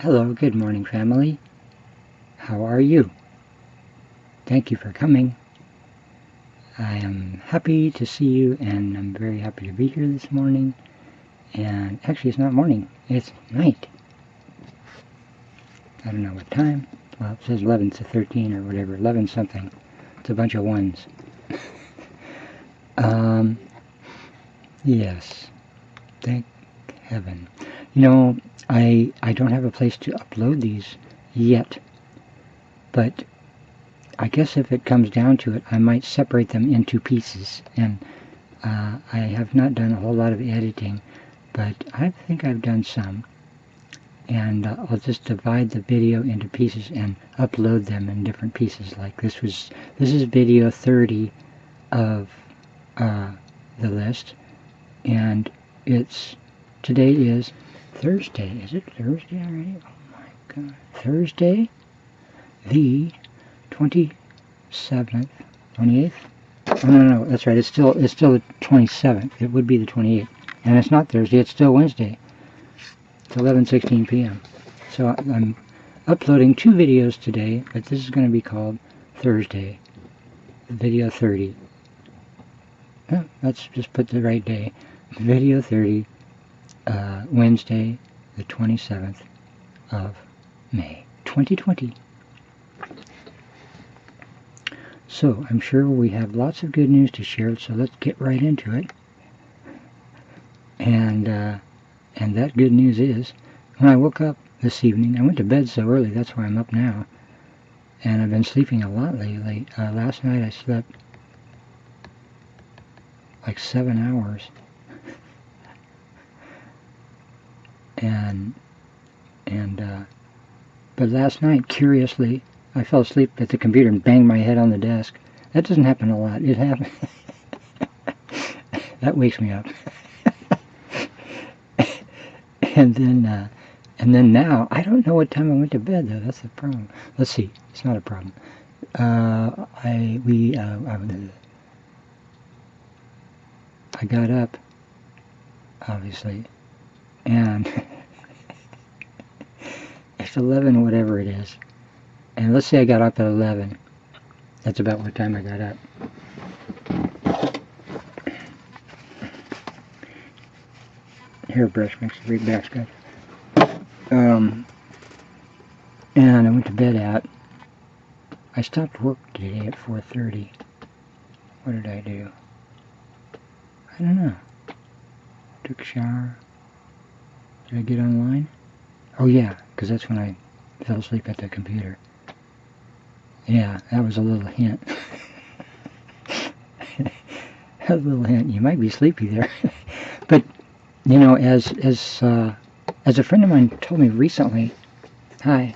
Hello, good morning, family. How are you? Thank you for coming. I am happy to see you, and I'm very happy to be here this morning. And actually, it's not morning, it's night. I don't know what time. Well, it says 11 to 13 or whatever, 11 something. It's a bunch of ones. Yes, thank heaven. You know, I don't have a place to upload these yet, but I guess if it comes down to it, I might separate them into pieces, and I have not done a whole lot of editing, but I think I've done some, and I'll just divide the video into pieces and upload them in different pieces. Like this is video 30 of the list, and today is Thursday. Is it Thursday already? Oh my god. Thursday, the 27th, 28th? Oh, no, that's right. It's still the 27th. It would be the 28th. And it's not Thursday. It's still Wednesday. It's 11:16 p.m. So I'm uploading 2 videos today, but this is going to be called Thursday, video 30. Oh, let's just put the right day. Video 30, Wednesday, the 27th of May, 2020. So, I'm sure we have lots of good news to share, so let's get right into it. And that good news is, when I woke up this evening, I went to bed so early, that's why I'm up now, and I've been sleeping a lot lately. Last night I slept like 7 hours, but last night, curiously, I fell asleep at the computer and banged my head on the desk. That doesn't happen a lot. It happens. That wakes me up. And then now, I don't know what time I went to bed, though. That's the problem. Let's see. It's not a problem. I got up, obviously, and it's 11, whatever it is. And let's say I got up at 11. That's about what time I got up. Hairbrush makes a great back scratch. And I went to bed I stopped work today at 4:30. What did I do? I don't know. Took a shower. Did I get online? Oh yeah, because that's when I fell asleep at the computer. Yeah, that was a little hint. A little hint. You might be sleepy there. But, you know, as a friend of mine told me recently, hi,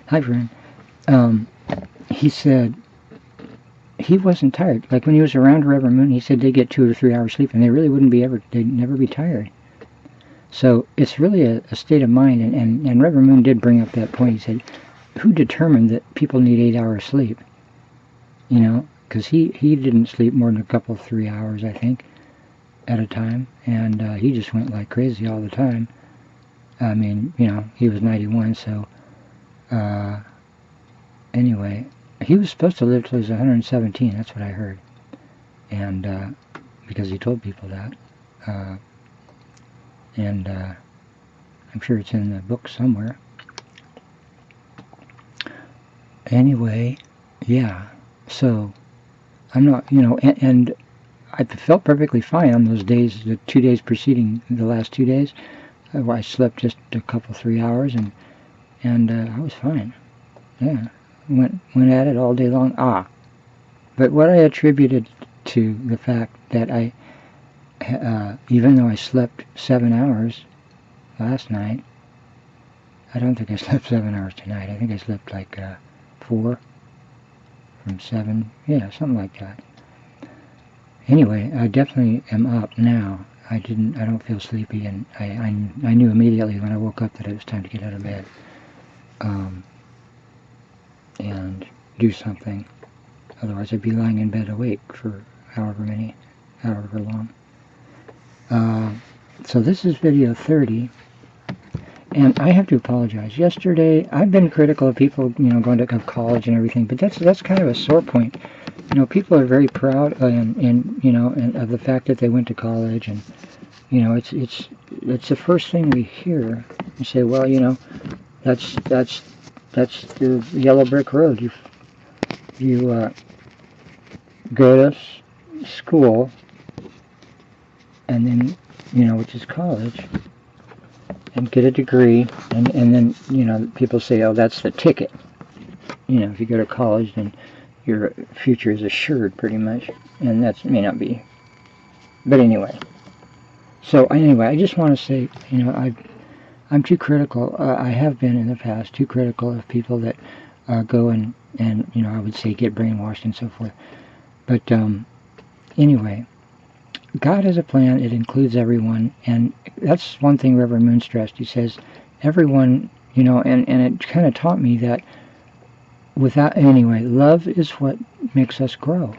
friend, he said he wasn't tired. Like when he was around Reverend Moon, he said they get 2 or 3 hours sleep, and they really they'd never be tired. So it's really a state of mind, and Reverend Moon did bring up that point. He said, who determined that people need 8 hours sleep? You know, because he didn't sleep more than a couple, 3 hours, I think, at a time, and he just went like crazy all the time. I mean, you know, he was 91, so anyway, he was supposed to live till he was 117, that's what I heard, and because he told people that, and I'm sure it's in the book somewhere. Anyway, yeah, so I'm not, you know, and I felt perfectly fine on those days, the 2 days preceding the last 2 days. I slept just a couple, 3 hours, and I was fine. Yeah, went at it all day long. But what I attributed to the fact that even though I slept 7 hours last night, I don't think I slept 7 hours tonight. I think I slept like 4 from 7. Yeah, something like that. Anyway, I definitely am up now. I don't feel sleepy, and I knew immediately when I woke up that it was time to get out of bed and do something. Otherwise, I'd be lying in bed awake for however long. So this is video 30, And I have to apologize. Yesterday, I've been critical of people, going to college and everything, but that's kind of a sore point. People are very proud and of the fact that they went to college, and it's the first thing we hear. You say, well, that's the yellow brick road. You go to school, and then which is college, and get a degree, and then people say, oh, that's the ticket. If you go to college, then your future is assured pretty much, and that may not be. But anyway, I just want to say, I'm too critical. I have been in the past too critical of people that go and I would say get brainwashed and so forth. But anyway, God has a plan. It includes everyone, and that's one thing Reverend Moon stressed. He says everyone, and it kind of taught me that love is what makes us grow.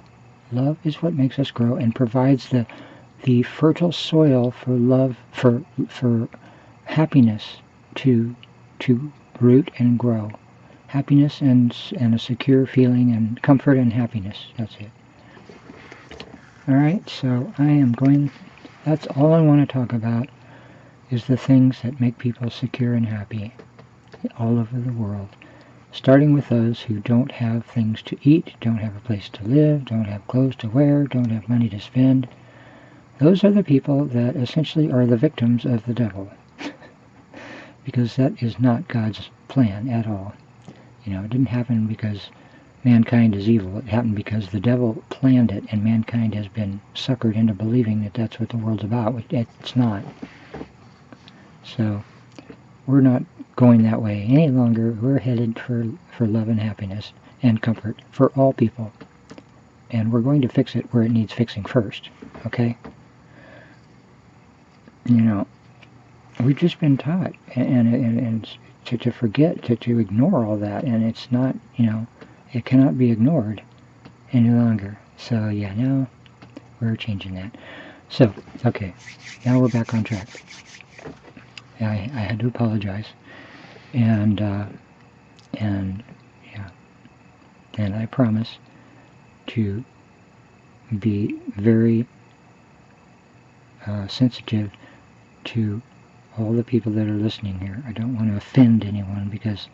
Love is what makes us grow and provides the fertile soil for love, for happiness to root and grow. Happiness and a secure feeling and comfort and happiness. That's it. All right, so that's all I want to talk about is the things that make people secure and happy all over the world. Starting with those who don't have things to eat, don't have a place to live, don't have clothes to wear, don't have money to spend. Those are the people that essentially are the victims of the devil. Because that is not God's plan at all. It didn't happen because mankind is evil. It happened because the devil planned it, and mankind has been suckered into believing that that's what the world's about. It's not. So we're not going that way any longer. We're headed for love and happiness and comfort for all people. And we're going to fix it where it needs fixing first. Okay? We've just been taught and to forget, to ignore all that, and it's not, it cannot be ignored any longer. So yeah, now we're changing that. So, okay, now we're back on track. I had to apologize, and I promise to be very sensitive to all the people that are listening here. I don't want to offend anyone because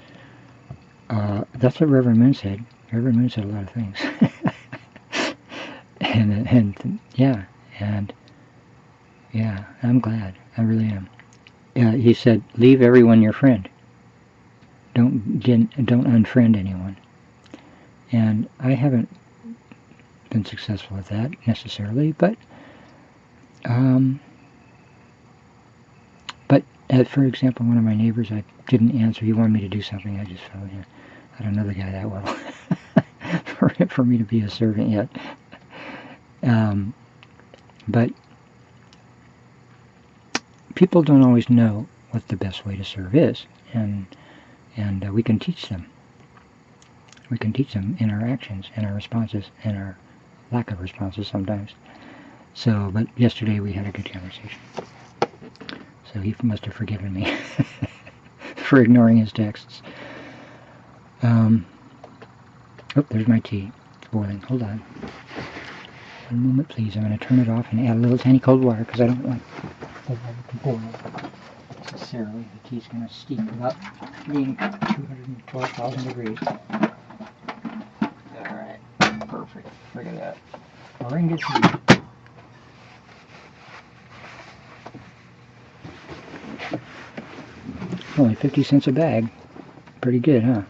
that's what Reverend Moon said. Reverend Moon said a lot of things. and I'm glad. I really am. He said, leave everyone your friend. Don't unfriend anyone. And I haven't been successful at that necessarily, but for example, one of my neighbors, I didn't answer. He wanted me to do something. I just felt, I don't know the guy that well for me to be a servant yet. But people don't always know what the best way to serve is, and we can teach them. We can teach them in our actions, in our responses, and our lack of responses sometimes. So, but yesterday we had a good conversation. So he must have forgiven me for ignoring his texts. Oh, there's my tea. It's boiling. Hold on. One moment, please. I'm going to turn it off and add a little tiny cold water because I don't want the water to boil necessarily. The tea's going to steep without being 212,000 degrees. Alright. Perfect. Look at that. Moringa tea. Only 50 cents a bag. Pretty good, huh?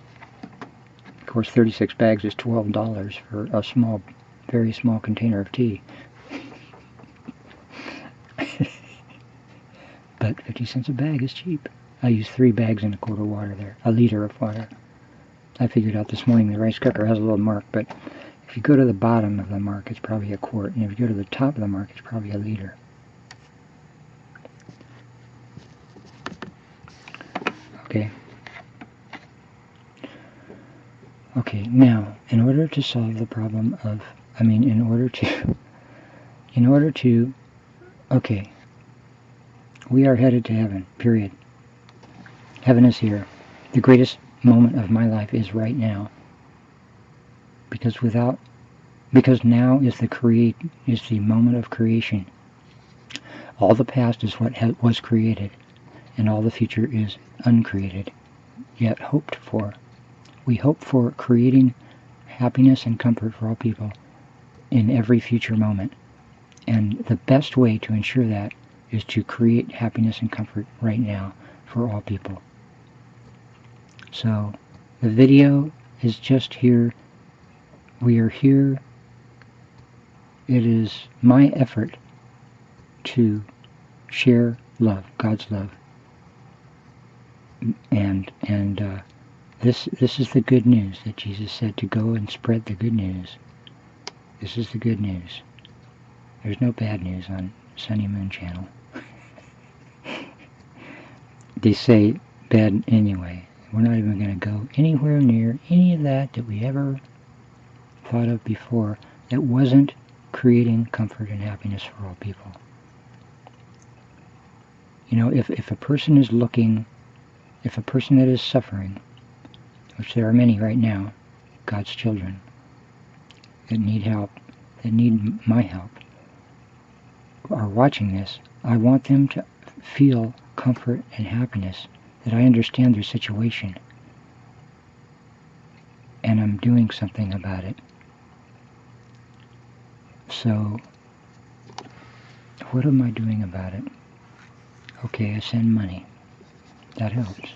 Of course, 36 bags is $12 for a very small container of tea. But 50 cents a bag is cheap. I use 3 bags and a quart of water there. A liter of water. I figured out this morning the rice cooker has a little mark, but if you go to the bottom of the mark, it's probably a quart. And if you go to the top of the mark, it's probably a liter. Okay. Okay, now, in order to solve the problem of, okay, we are headed to heaven, period. Heaven is here. The greatest moment of my life is right now. Because now is the moment of creation. All the past is what was created, and all the future is uncreated, yet hoped for. We hope for creating happiness and comfort for all people in every future moment. And the best way to ensure that is to create happiness and comfort right now for all people. So the video is just here. We are here. It is my effort to share love, God's love. And this is the good news that Jesus said, to go and spread the good news. This is the good news. There's no bad news on Sunny Moon Channel. They say bad anyway. We're not even going to go anywhere near any of that we ever thought of before that wasn't creating comfort and happiness for all people. You know, if a person is looking, if a person that is suffering, which there are many right now, God's children, that need help, that need my help, are watching this, I want them to feel comfort and happiness, that I understand their situation, and I'm doing something about it. So, what am I doing about it? Okay, I send money. That helps.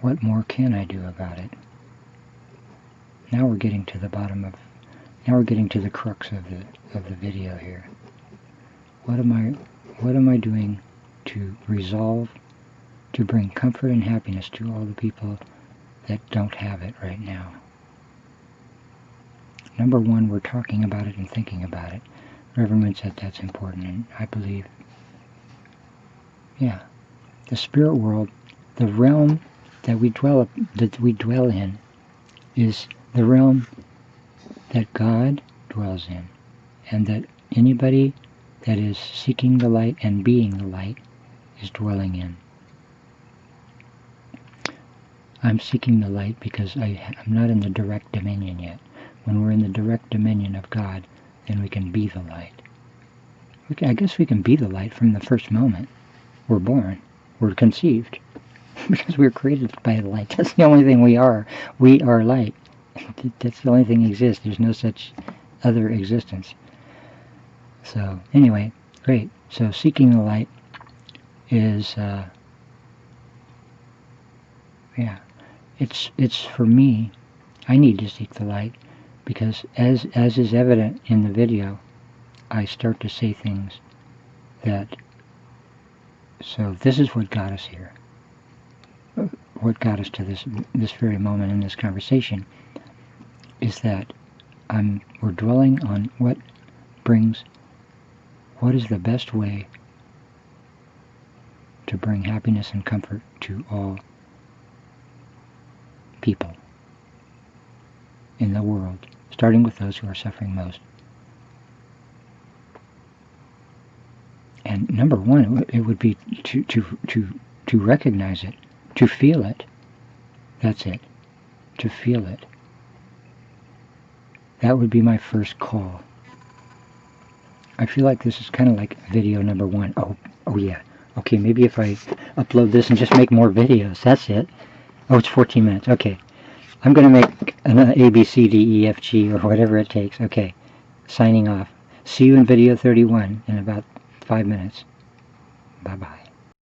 What more can I do about it? Now we're getting to the crux of the video here. What am I doing to resolve, to bring comfort and happiness to all the people that don't have it right now? Number one, we're talking about it and thinking about it. Reverend Moon said that's important, and I believe, yeah, the spirit world, the realm that we dwell in, is the realm that God dwells in, and that anybody that is seeking the light and being the light is dwelling in. I'm seeking the light because I'm not in the direct dominion yet. When we're in the direct dominion of God, then we can be the light. I guess we can be the light from the first moment we're born. We're conceived. Because we were created by the light. That's the only thing we are. We are light. That's the only thing that exists. There's no such other existence. So, anyway, great. So, seeking the light is, it's for me. I need to seek the light because, as is evident in the video, I start to say things that. So, this is what got us here. What got us to this very moment in this conversation is that we're dwelling on what is the best way to bring happiness and comfort to all people in the world, starting with those who are suffering most. And number one, it would be to recognize it, to feel it. That's it. To feel it. That would be my first call. I feel like this is kind of like video number one. Oh yeah. Okay, maybe if I upload this and just make more videos. That's it. Oh, it's 14 minutes. Okay. I'm going to make an A, B, C, D, E, F, G, or whatever it takes. Okay. Signing off. See you in video 31 in about 5 minutes. Bye-bye.